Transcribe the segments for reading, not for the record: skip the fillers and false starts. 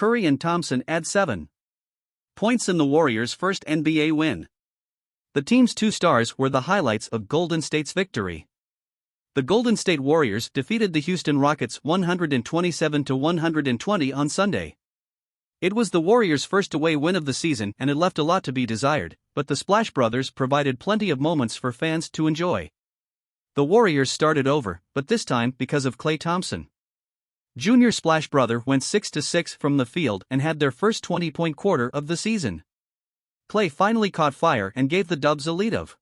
Curry and Thompson add 7 points in the Warriors' first NBA win. The team's 2 stars were the highlights of Golden State's victory. The Golden State Warriors defeated the Houston Rockets 127-120 on Sunday. It was the Warriors' first away win of the season and it left a lot to be desired, but the Splash Brothers provided plenty of moments for fans to enjoy. The Warriors started over, but this time because of Klay Thompson. Junior Splash Brother went 6-6 from the field and had their first 20-point quarter of the season. Klay finally caught fire and gave the Dubs a lead of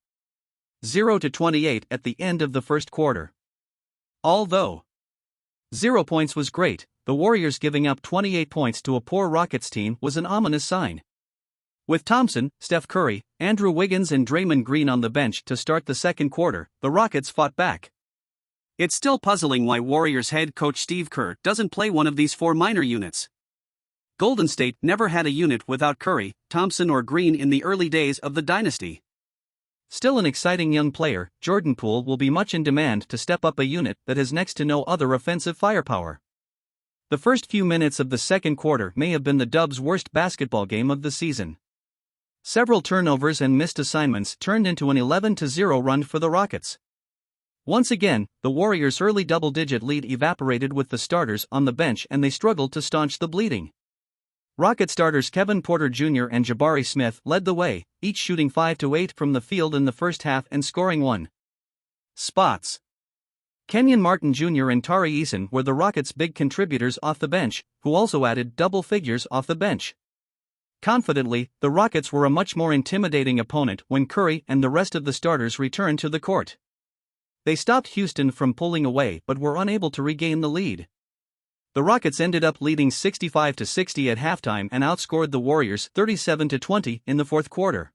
0-28 at the end of the first quarter. Although 0 points was great, the Warriors giving up 28 points to a poor Rockets team was an ominous sign. With Thompson, Steph Curry, Andrew Wiggins and Draymond Green on the bench to start the second quarter, the Rockets fought back. It's still puzzling why Warriors head coach Steve Kerr doesn't play one of these 4 minor units. Golden State never had a unit without Curry, Thompson or Green in the early days of the dynasty. Still an exciting young player, Jordan Poole will be much in demand to step up a unit that has next to no other offensive firepower. The first few minutes of the second quarter may have been the Dubs' worst basketball game of the season. Several turnovers and missed assignments turned into an 11-0 run for the Rockets. Once again, the Warriors' early double-digit lead evaporated with the starters on the bench and they struggled to staunch the bleeding. Rocket starters Kevin Porter Jr. and Jabari Smith led the way, each shooting 5-8 from the field in the first half and scoring 1 spots. Kenyon Martin Jr. and Tari Eason were the Rockets' big contributors off the bench, who also added double figures off the bench. Confidently, the Rockets were a much more intimidating opponent when Curry and the rest of the starters returned to the court. They stopped Houston from pulling away but were unable to regain the lead. The Rockets ended up leading 65-60 at halftime and outscored the Warriors 37-20 in the fourth quarter.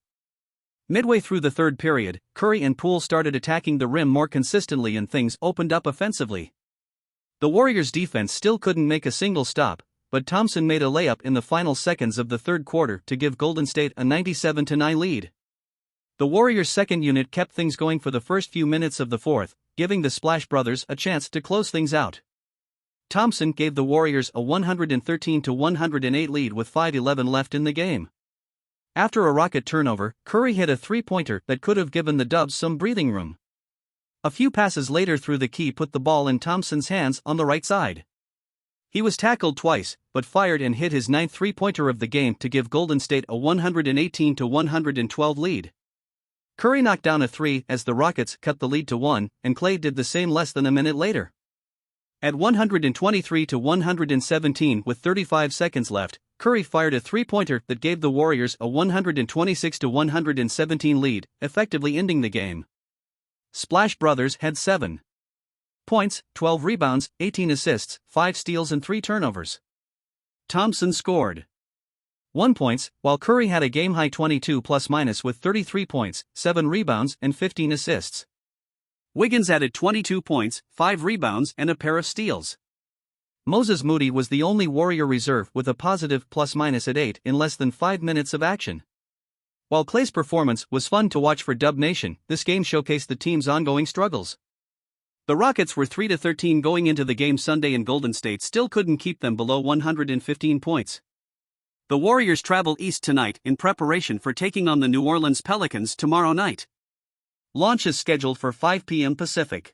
Midway through the third period, Curry and Poole started attacking the rim more consistently and things opened up offensively. The Warriors' defense still couldn't make a single stop, but Thompson made a layup in the final seconds of the third quarter to give Golden State a 97-9 lead. The Warriors' second unit kept things going for the first few minutes of the fourth, giving the Splash Brothers a chance to close things out. Thompson gave the Warriors a 113-108 lead with 5:11 left in the game. After a Rocket turnover, Curry hit a three-pointer that could have given the Dubs some breathing room. A few passes later through the key put the ball in Thompson's hands on the right side. He was tackled twice, but fired and hit his 9th three-pointer of the game to give Golden State a 118-112 lead. Curry knocked down a 3 as the Rockets cut the lead to 1, and Klay did the same less than a minute later. At 123-117 with 35 seconds left, Curry fired a three-pointer that gave the Warriors a 126-117 lead, effectively ending the game. Splash Brothers had 7 points, 12 rebounds, 18 assists, 5 steals and 3 turnovers. Thompson scored 1 point, while Curry had a game-high 22 plus-minus with 33 points, 7 rebounds and 15 assists. Wiggins added 22 points, 5 rebounds and a pair of steals. Moses Moody was the only Warrior reserve with a positive plus-minus at 8 in less than 5 minutes of action. While Klay's performance was fun to watch for Dub Nation, this game showcased the team's ongoing struggles. The Rockets were 3-13 going into the game Sunday and Golden State still couldn't keep them below 115 points. The Warriors travel east tonight in preparation for taking on the New Orleans Pelicans tomorrow night. Launch is scheduled for 5 p.m. Pacific.